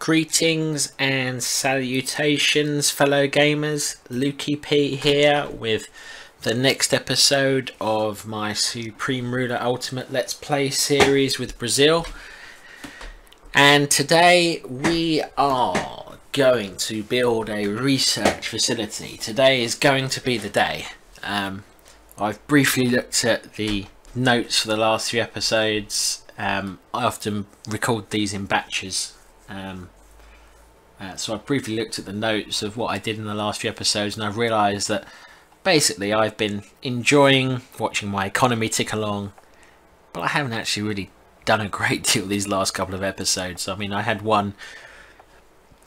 Greetings and salutations, fellow gamers. Lukey P here with the next episode of my Supreme Ruler Ultimate Let's Play series with Brazil. And today we are going to build a research facility. Today is going to be the day. I've briefly looked at the notes for the last few episodes. I often record these in batches. So I briefly looked at the notes of what I did in the last few episodes, and I've realised that basically I've been enjoying watching my economy tick along, but I haven't actually really done a great deal these last couple of episodes. I mean, I had one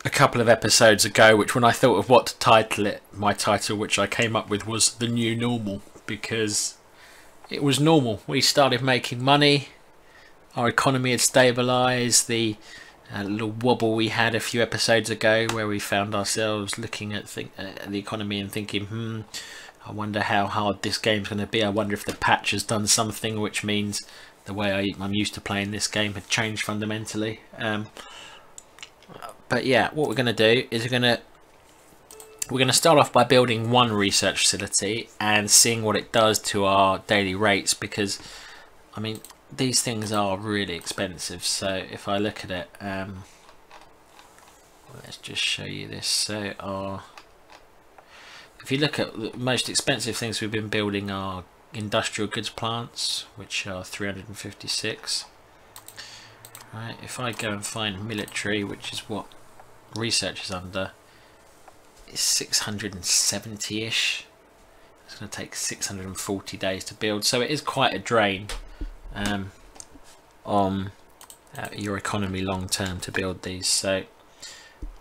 a couple of episodes ago which, when I thought of what to title it, my title which I came up with was The New Normal, because it was normal. We started making money, our economy had stabilised. The little wobble we had a few episodes ago where we found ourselves looking at the economy and thinking, I wonder how hard this game's going to be. I wonder if the patch has done something which means the way I'm used to playing this game had changed fundamentally. But yeah, what we're going to do is we're going to start off by building one research facility and seeing what it does to our daily rates, because I mean, these things are really expensive. So if I look at it, let's just show you this. So if you look at the most expensive things we've been building are industrial goods plants, which are 356. Right, if I go and find military, which is what research is under, it's 670-ish. It's going to take 640 days to build, so it is quite a drain on your economy long term to build these. So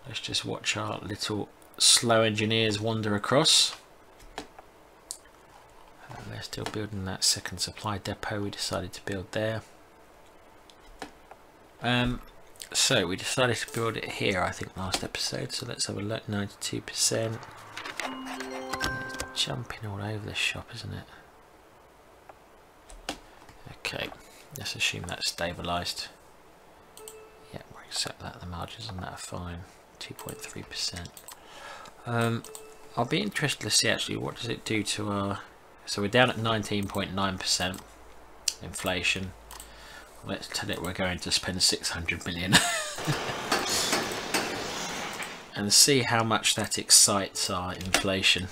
let's just watch our little slow engineers wander across. They're still building that second supply depot we decided to build there. So we decided to build it here, I think, last episode. So let's have a look. 92%. It's jumping all over the shop, isn't it? Okay, let's assume that's stabilised. Yeah, we'll accept that. The margins on that are fine. 2.3%. I'll be interested to see actually what does it do to our. So we're down at 19.9% inflation. Let's tell it we're going to spend 600 million and see how much that excites our inflation.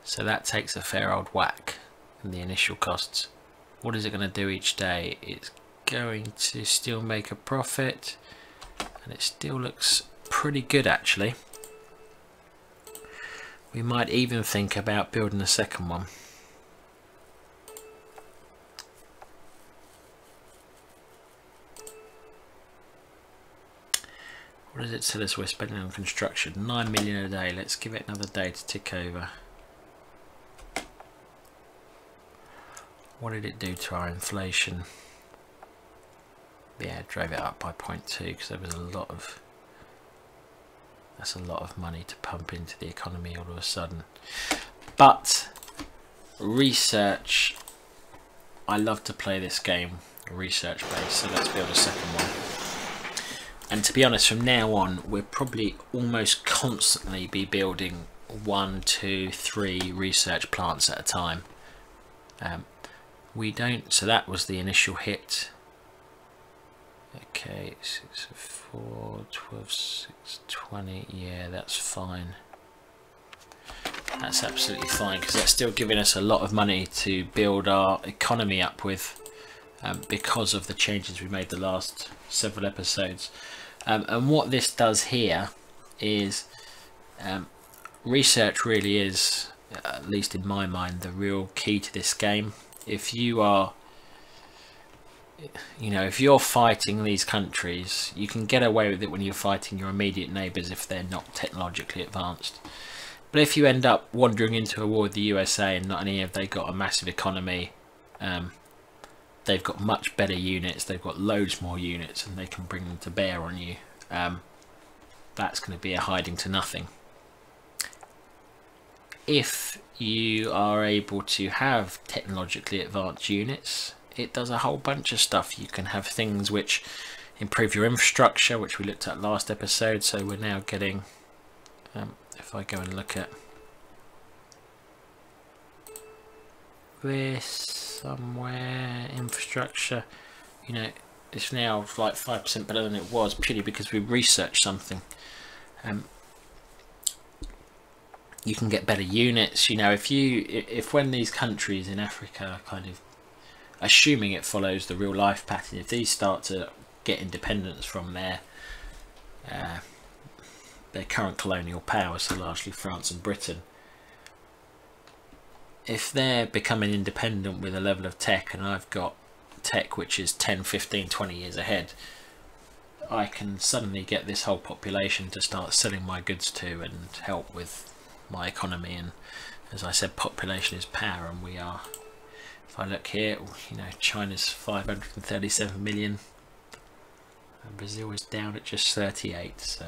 So that takes a fair old whack in the initial costs. What is it going to do each day? It's going to still make a profit, and it still looks pretty good actually. We might even think about building a second one. What does it tell us we're spending on construction? 9 million a day. Let's give it another day to tick over. What did it do to our inflation? Yeah, it drove it up by 0.2 because there was a lot of. That's a lot of money to pump into the economy all of a sudden. But research, I love to play this game research based, so let's build a second one. And to be honest, from now on we'll probably almost constantly be building 1, 2, 3 research plants at a time. We don't, so that was the initial hit. Okay, 6, 4, 12, 6, 20. Yeah, that's fine. That's absolutely fine, because that's still giving us a lot of money to build our economy up with, because of the changes we made the last several episodes. And what this does here is, research really is, at least in my mind, the real key to this game. If you are, if you're fighting these countries, you can get away with it when you're fighting your immediate neighbours if they're not technologically advanced. But if you end up wandering into a war with the USA, and not only have they got a massive economy, they've got much better units, they've got loads more units, and they can bring them to bear on you. That's going to be a hiding to nothing. If you are able to have technologically advanced units, it does a whole bunch of stuff. You can have things which improve your infrastructure, which we looked at last episode. So we're now getting, if I go and look at this somewhere, infrastructure, you know, it's now like 5% better than it was, purely because we researched something. You can get better units, you know, if when these countries in Africa, kind of assuming it follows the real life pattern, if these start to get independence from their current colonial powers, so largely France and Britain, if they're becoming independent with a level of tech, and I've got tech which is 10, 15, 20 years ahead, I can suddenly get this whole population to start selling my goods to and help with my economy. And as I said, population is power, and we are, if I look here, you know, China's 537 million and Brazil is down at just 38, so,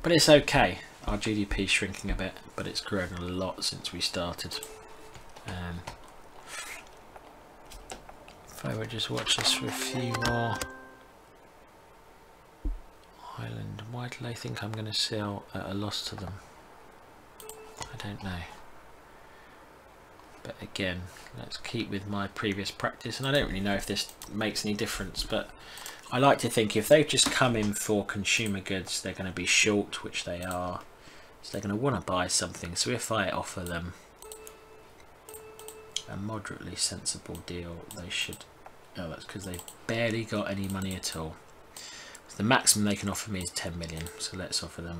but it's okay. Our GDP is shrinking a bit, but it's grown a lot since we started. If I would just watch this for a few more. Ireland, why do they think I'm going to sell at a loss to them? I don't know. But again, let's keep with my previous practice, and I don't really know if this makes any difference, but I like to think if they've just come in for consumer goods, they're going to be short, which they are, so they're going to want to buy something. So if I offer them a moderately sensible deal, they should, oh, that's because they've barely got any money at all. So the maximum they can offer me is 10 million, so let's offer them,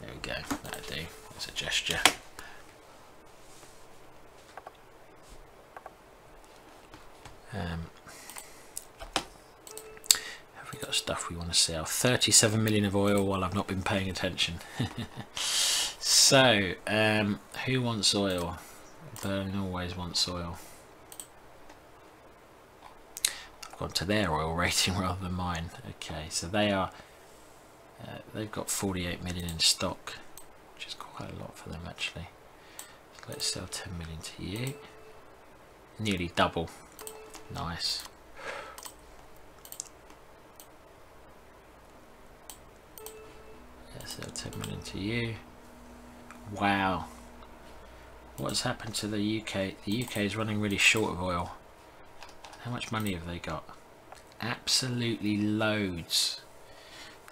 there we go, that'll do, it's a gesture. Have we got stuff we want to sell? 37 million of oil while I've not been paying attention. So, who wants oil? Berlin always wants oil. I've gone to their oil rating rather than mine. Okay, so they are, they've got 48 million in stock, which is quite a lot for them actually. So let's sell 10 million to you. Nearly double. Nice. Let's sell 10 million to you. Wow. What's happened to the UK? The UK is running really short of oil. How much money have they got? Absolutely loads.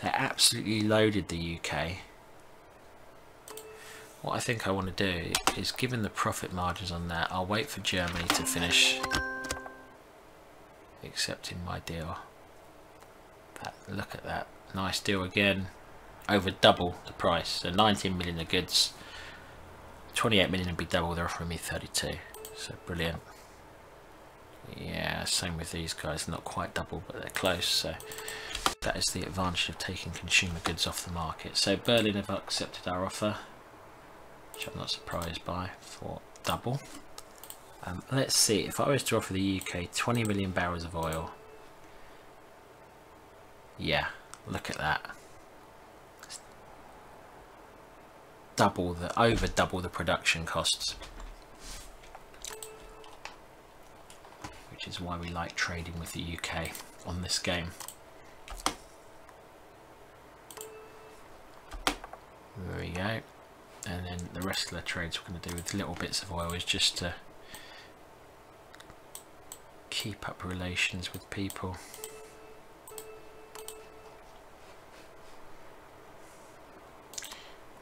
They're absolutely loaded, the UK. What I think I want to do is, given the profit margins on that, I'll wait for Germany to finish accepting my deal. Look at that. Nice deal again. Over double the price. So 19 million of goods. 28 million would be double. They're offering me 32. So brilliant. Yeah, same with these guys. Not quite double, but they're close. So that is the advantage of taking consumer goods off the market. So Berlin have accepted our offer, which I'm not surprised by, for double. Let's see, if I was to offer the UK 20 million barrels of oil, yeah, look at that. Over double the production costs, which is why we like trading with the UK on this game. There we go. And then the rest of the trades we're going to do with little bits of oil is just to keep up relations with people.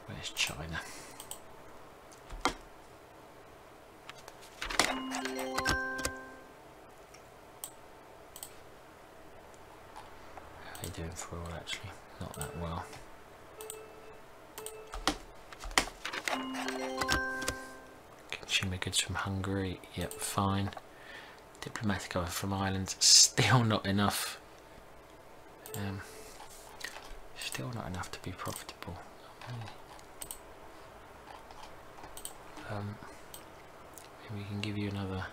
Where's China? How are you doing for oil actually? Not that well. Consumer goods from Hungary, yep, fine. Diplomatic offer from Ireland, still not enough. Still not enough to be profitable. Maybe we can give you another.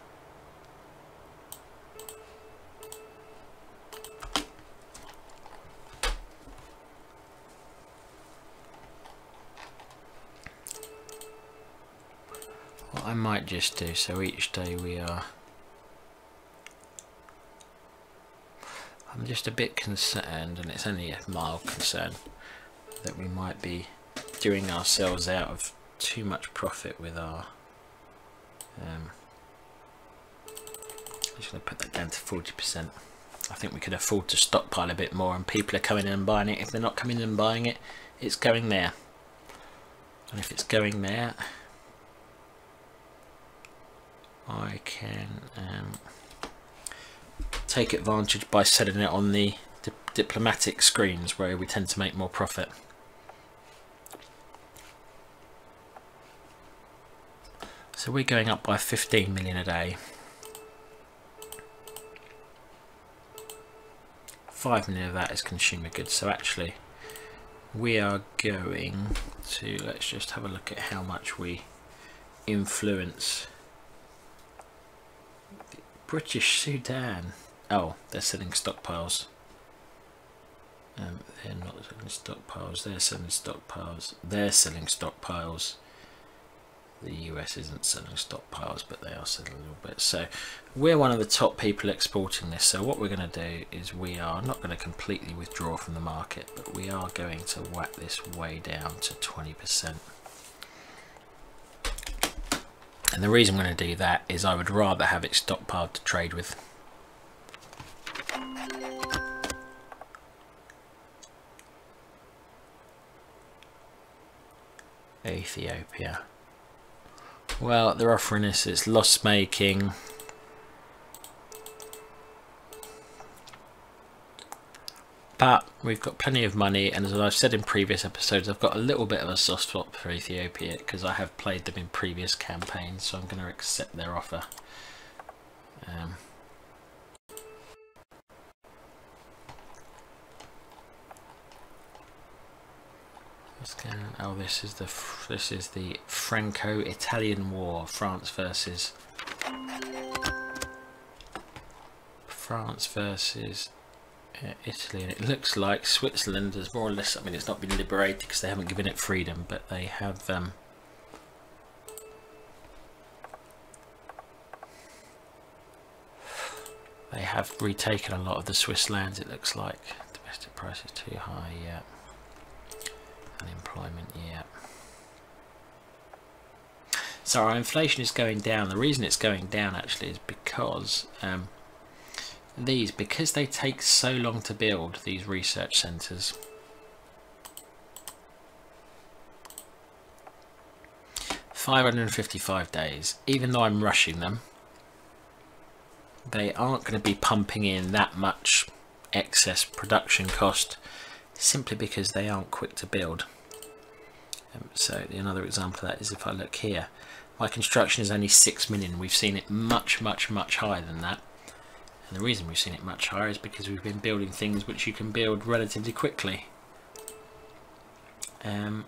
What I might just do, so each day we are, I'm just a bit concerned, and it's only a mild concern, that we might be doing ourselves out of too much profit with our I'm just going to put that down to 40%. I think we could afford to stockpile a bit more, and people are coming in and buying it. If they're not coming in and buying it, it's going there. And if it's going there, I can take advantage by selling it on the diplomatic screens, where we tend to make more profit. So we're going up by 15 million a day. 5 million of that is consumer goods. So actually we are going to, let's just have a look at how much we influence the British Sudan. Oh, they're selling stockpiles. They're not selling stockpiles, they're selling stockpiles. They're selling stockpiles. The US isn't selling stockpiles, but they are selling a little bit. So we're one of the top people exporting this. So what we're going to do is, we are not going to completely withdraw from the market, but we are going to whack this way down to 20%. And the reason I'm going to do that is I would rather have it stockpiled to trade with. Ethiopia. Well, they're offering us, it's loss making. But we've got plenty of money, and as I've said in previous episodes, I've got a little bit of a soft spot for Ethiopia because I have played them in previous campaigns, so I'm going to accept their offer. Oh, this is the Franco-Italian War. France versus Italy, and it looks like Switzerland is more or less, I mean, it's not been liberated because they haven't given it freedom, but they have retaken a lot of the Swiss lands, it looks like. Domestic price is too high, yeah. Unemployment, yeah. So our inflation is going down. The reason it's going down actually is because because they take so long to build, these research centres, $555 days, even though I'm rushing them, they aren't going to be pumping in that much excess production cost, simply because they aren't quick to build. So another example of that is, if I look here, my construction is only 6 million. We've seen it much higher than that, and the reason we've seen it much higher is because we've been building things which you can build relatively quickly. Let's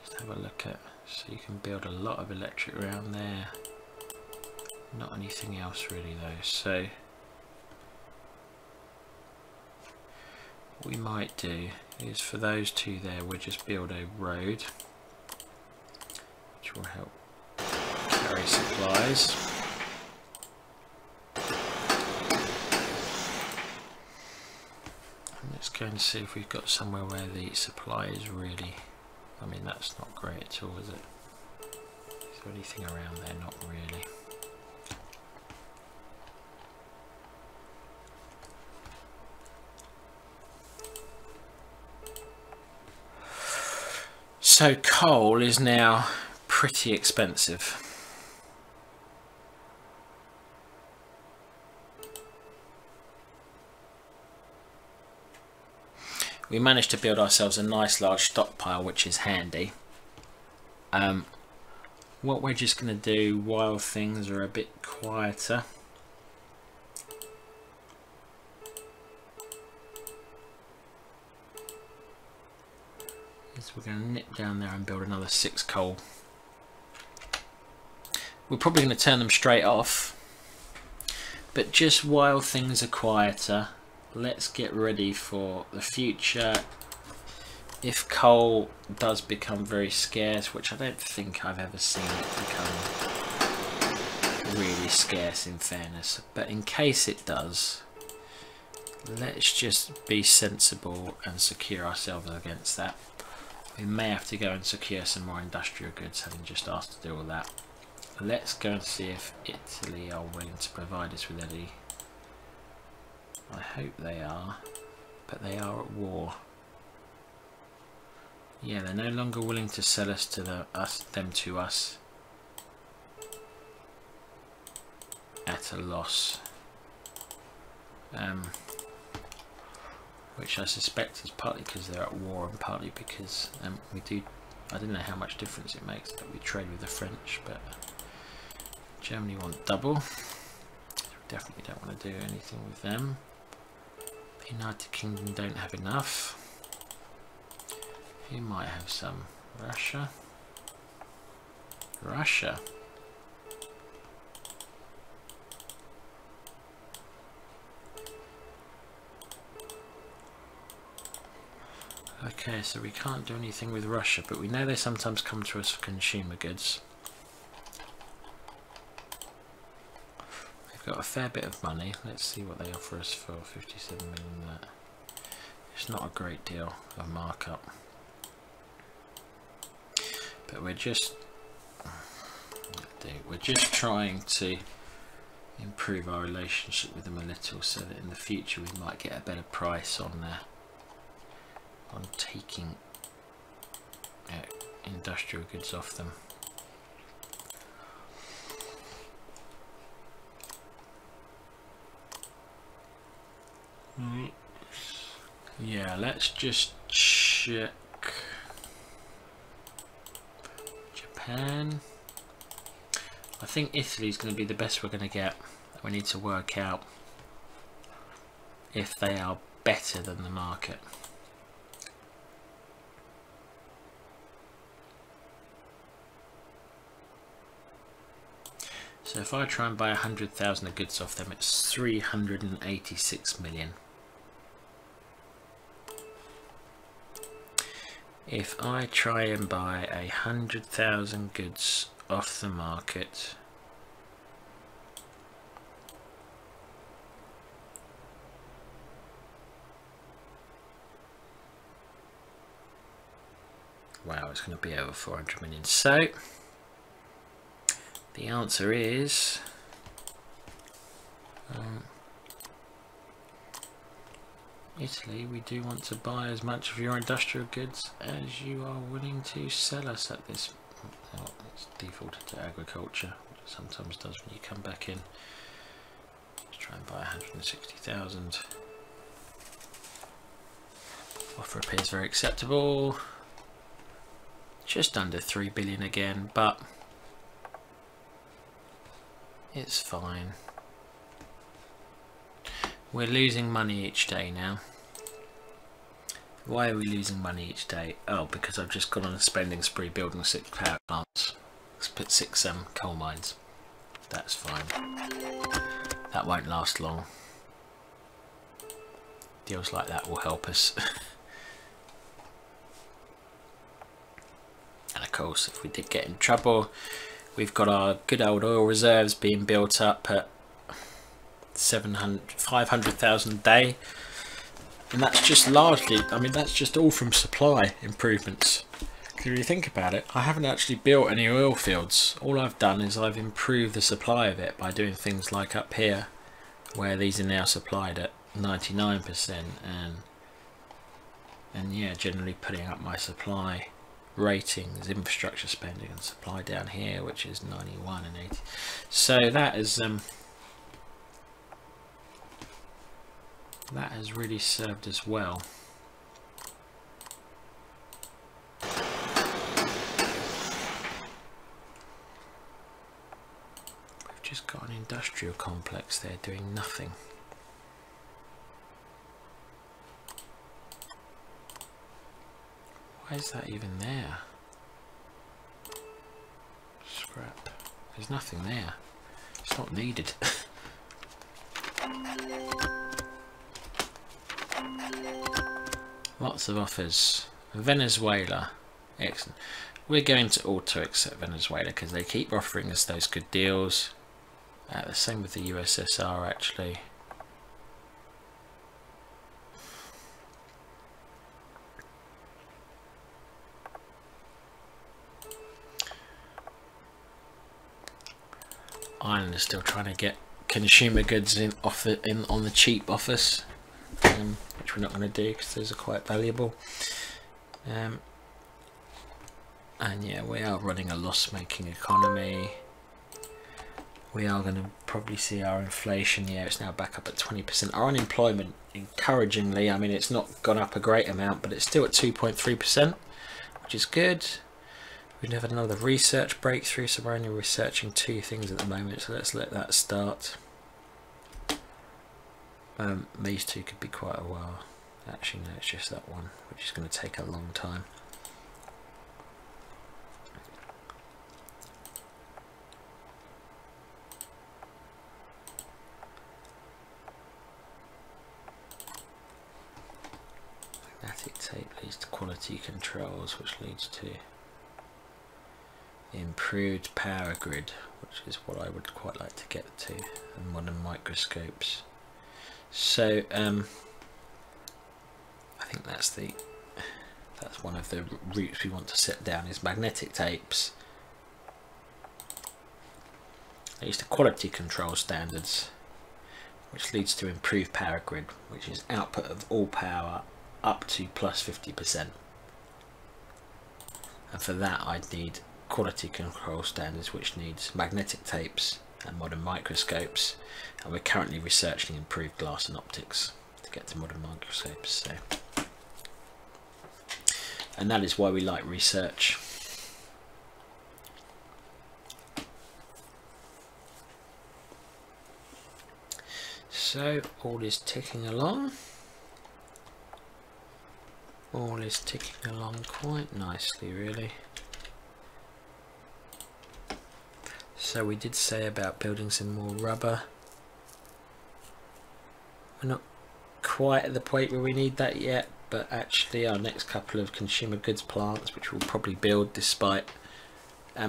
just have a look at, so you can build a lot of electric around there, not anything else really though. So what we might do is, for those two there, we'll just build a road which will help carry supplies. And let's go and see if we've got somewhere where the supply is really, I mean, that's not great at all, is it? Is there anything around there? Not really. So coal is now pretty expensive. We managed to build ourselves a nice large stockpile, which is handy. What we're just going to do while things are a bit quieter is we're going to nip down there and build another 6 coal. We're probably going to turn them straight off, but just while things are quieter, let's get ready for the future. If coal does become very scarce, which I don't think I've ever seen it become really scarce in fairness, but in case it does, let's just be sensible and secure ourselves against that. We may have to go and secure some more industrial goods, having just asked to do all that. Let's go and see if Italy are willing to provide us with any. I hope they are, but they are at war. Yeah, they're no longer willing to sell us to them to us at a loss. Which I suspect is partly because they're at war and partly because I don't know how much difference it makes that we trade with the French, but Germany want double. So we definitely don't want to do anything with them. The United Kingdom don't have enough. Who might have some? Russia? Russia? Okay, so we can't do anything with Russia, but we know they sometimes come to us for consumer goods. They've got a fair bit of money. Let's see what they offer us for 57 million. That it's not a great deal of markup, but we're just trying to improve our relationship with them a little, so that in the future we might get a better price on taking industrial goods off them. Yeah, let's just check Japan. I think Italy's going to be the best we're going to get. We need to work out if they are better than the market. So if I try and buy 100,000 of goods off them, it's 386 million. If I try and buy 100,000 goods off the market, wow, it's going to be over 400 million. So the answer is Italy, we do want to buy as much of your industrial goods as you are willing to sell us at this. Oh, it's defaulted to agriculture, which it sometimes does when you come back in. Let's try and buy 160,000. Offer appears very acceptable. Just under 3 billion again, but it's fine. We're losing money each day now. Why are we losing money each day? Oh, because I've just gone on a spending spree building 6 power plants. Let's put 6 coal mines. That's fine. That won't last long. Deals like that will help us. And of course, if we did get in trouble, we've got our good old oil reserves being built up at 500,000 a day, and that's just largely, I mean, that's just all from supply improvements. Because if you think about it, I haven't actually built any oil fields. All I've done is I've improved the supply of it by doing things like up here, where these are now supplied at 99%, and yeah, generally putting up my supply ratings, infrastructure spending, and supply down here, which is 91 and 80. So that has really served us well. We've just got an industrial complex there doing nothing. Why is that even there? Scrap. There's nothing there. It's not needed. Lots of offers. Venezuela. Excellent. We're going to auto accept Venezuela because they keep offering us those good deals. The same with the USSR actually. Ireland is still trying to get consumer goods in on the cheap office, which we're not going to do because those are quite valuable. And yeah, we are running a loss-making economy. We are going to probably see our inflation, yeah, it's now back up at 20%. Our unemployment, encouragingly, I mean, it's not gone up a great amount, but it's still at 2.3%, which is good. We've had another research breakthrough, so we're only researching 2 things at the moment, so let's let that start. These 2 could be quite a while. Actually, no, it's just that one, which is going to take a long time. Magnetic tape leads to quality controls, which leads to improved power grid, which is what I would quite like to get to, and modern microscopes. So I think that's one of the routes we want to set down, is magnetic tapes leads to quality control standards, which leads to improved power grid, which is output of all power up to plus 50%. And for that I'd need quality control standards, which needs magnetic tapes and modern microscopes, and we're currently researching improved glass and optics to get to modern microscopes. So, and that is why we like research. So all is ticking along. All is ticking along quite nicely, really. So we did say about building some more rubber. We're not quite at the point where we need that yet, but actually our next couple of consumer goods plants, which we'll probably build despite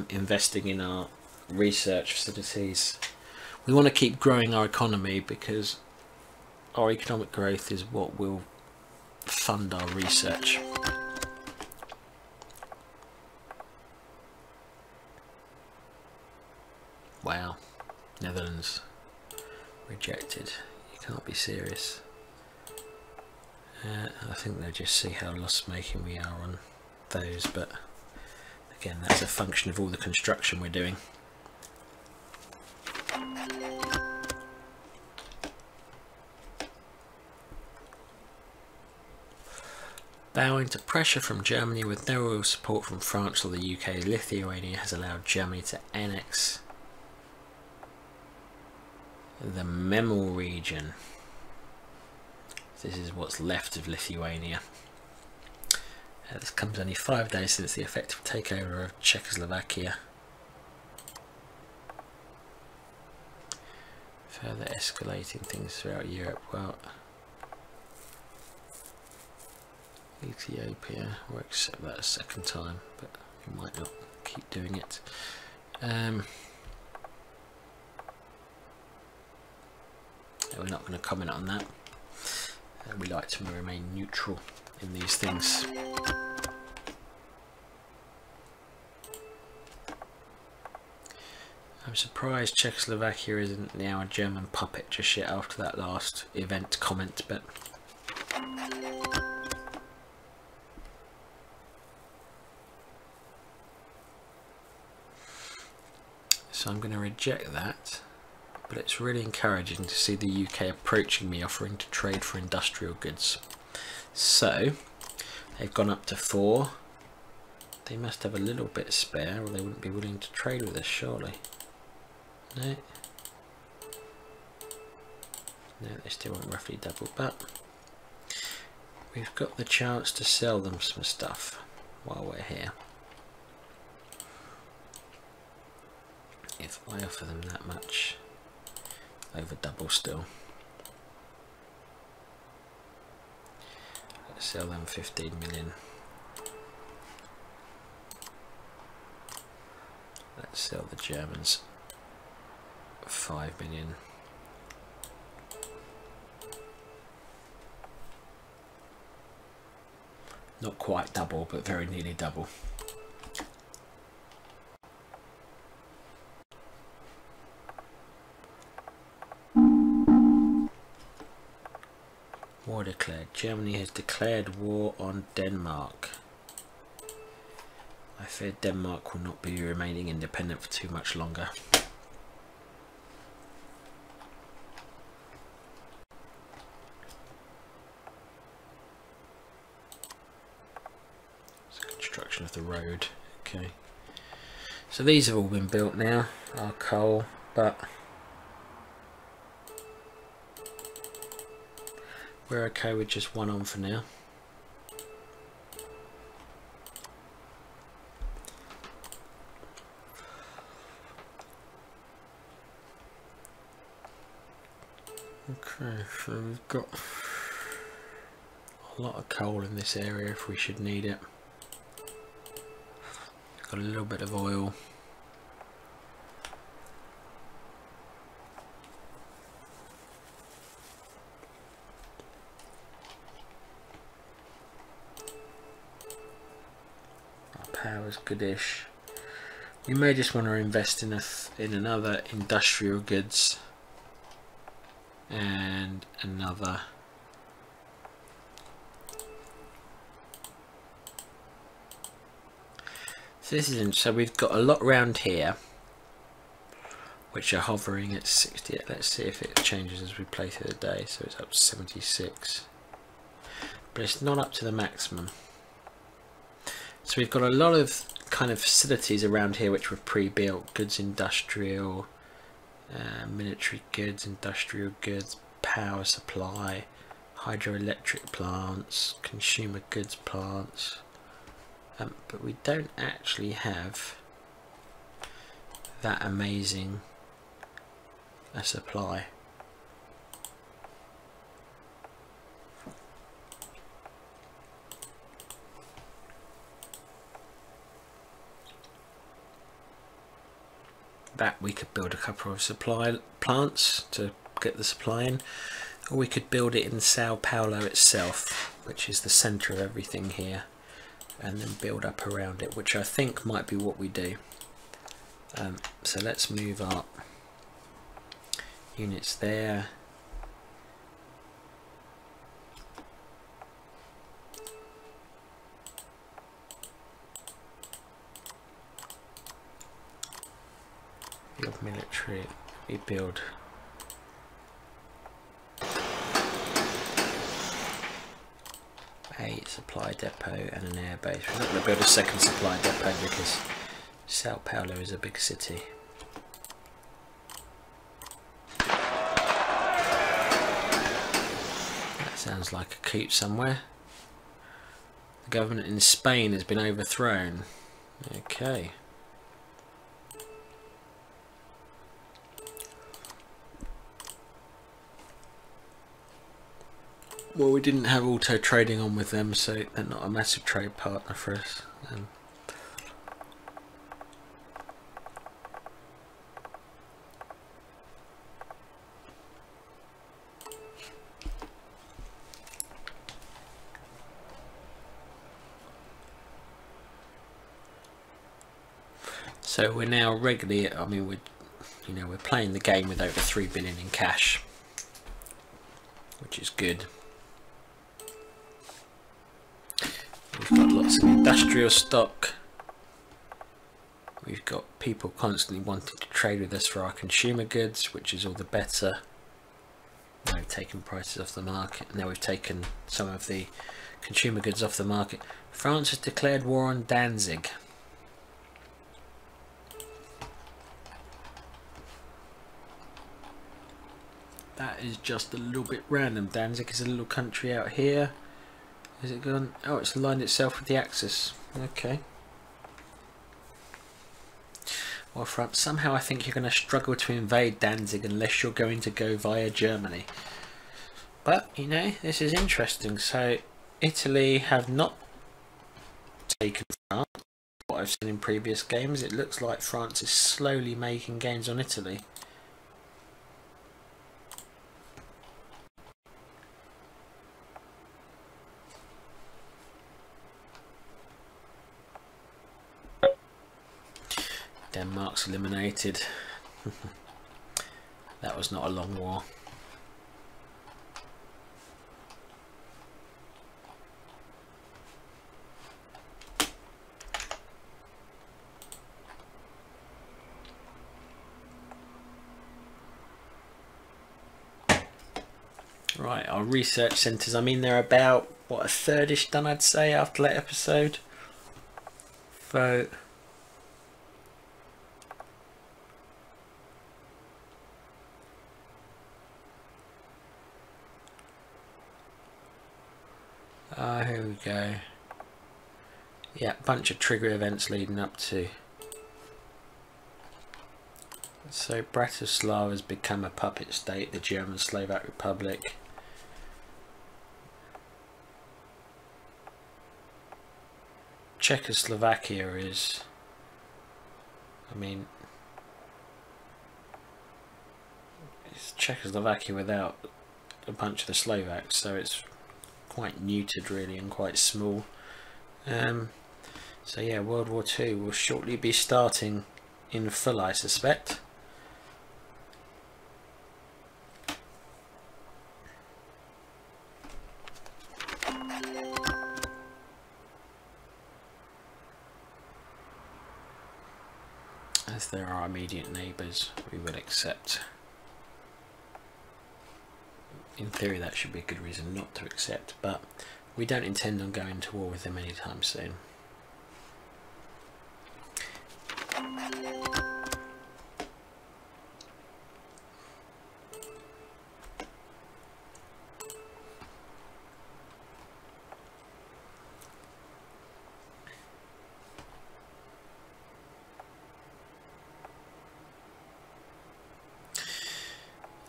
investing in our research facilities. We want to keep growing our economy because our economic growth is what will fund our research. Wow, Netherlands rejected. You can't be serious. I think they'll just see how loss-making we are on those, but again, that's a function of all the construction we're doing. Bowing to pressure from Germany with no real support from France or the UK, Lithuania has allowed Germany to annex the Memel region. This is what's left of Lithuania. This comes only 5 days since the effective takeover of Czechoslovakia. Further escalating things throughout Europe. Well, Ethiopia, we'll accept that a second time, but we might not keep doing it. We're not going to comment on that. We like to remain neutral in these things. I'm surprised Czechoslovakia isn't now a German puppet just yet after that last event comment, but so I'm going to reject that. But it's really encouraging to see the UK approaching me, offering to trade for industrial goods. So they've gone up to 4. They must have a little bit spare, or they wouldn't be willing to trade with us, surely. No, they still want roughly double, but we've got the chance to sell them some stuff while we're here. If I offer them that much, over double still. Let's sell them 15 million. Let's sell the Germans 5 million. Not quite double, but very nearly double. War declared. Germany has declared war on Denmark. I fear Denmark will not be remaining independent for too much longer. Construction of the road. Okay. So these have all been built now. Our coal, but we're okay with just one on for now. Okay, so we've got a lot of coal in this area if we should need it. Got a little bit of oil. Our power's goodish. We may just want to invest in another industrial goods and another so we've got a lot around here which are hovering at 60. Let's see if it changes as we play through the day. So it's up to 76, but it's not up to the maximum. So we've got a lot of kind of facilities around here which were pre-built: goods, industrial, military goods, industrial goods, power supply, hydroelectric plants, consumer goods plants, but we don't actually have that amazing a supply. That we could build a couple of supply plants to get the supply in, or we could build it in Sao Paulo itself, which is the centre of everything here, and then build up around it, which I think might be what we do. So let's move our units there. Build military, we build a supply depot and an air base. We're not going to build a second supply depot because Sao Paulo is a big city. That sounds like a coup somewhere. The government in Spain has been overthrown. Okay. Well, we didn't have auto trading on with them, so they're not a massive trade partner for us. So we're now regularly, I mean, we're playing the game with over 3 billion in cash, which is good. We've got lots of industrial stock. We've got people constantly wanting to trade with us for our consumer goods, which is all the better. Now we've taken prices off the market. Now we've taken some of the consumer goods off the market. France has declared war on Danzig. That is just a little bit random. Danzig is a little country out here. Is it gone? Oh, it's aligned itself with the axis. Okay. Well, France, somehow I think you're going to struggle to invade Danzig unless you're going to go via Germany. But, you know, this is interesting. So, Italy have not taken France. What I've seen in previous games, it looks like France is slowly making gains on Italy. Denmark's eliminated. That was not a long war. Right, our research centres, I mean, they're about, what, a third-ish done, I'd say, after that episode. So, here we go. Yeah, bunch of trigger events leading up to. So Bratislava has become a puppet state, the German Slovak Republic. Czechoslovakia is, I mean, it's Czechoslovakia without a bunch of the Slovaks, so it's quite neutered really and quite small. So yeah, World War II will shortly be starting in full, I suspect. As they're our immediate neighbours, we would accept. In theory that should be a good reason not to accept, but we don't intend on going to war with them anytime soon.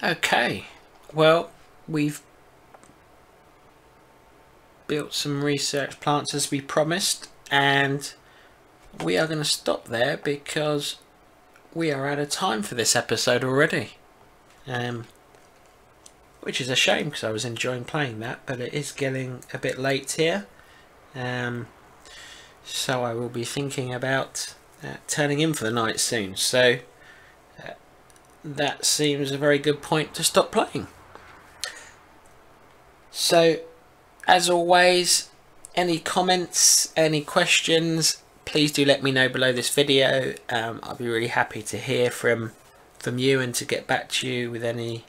Okay, well, we've built some research plants as we promised, and we are going to stop there because we are out of time for this episode already, which is a shame because I was enjoying playing that, but it is getting a bit late here, so I will be thinking about turning in for the night soon. So that seems a very good point to stop playing. So, as always, any comments, any questions, please do let me know below this video. I'll be really happy to hear from you and to get back to you with any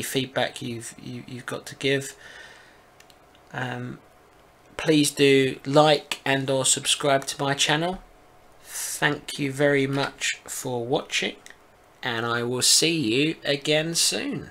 feedback you've got to give. Please do like and or subscribe to my channel. Thank you very much for watching, and I will see you again soon.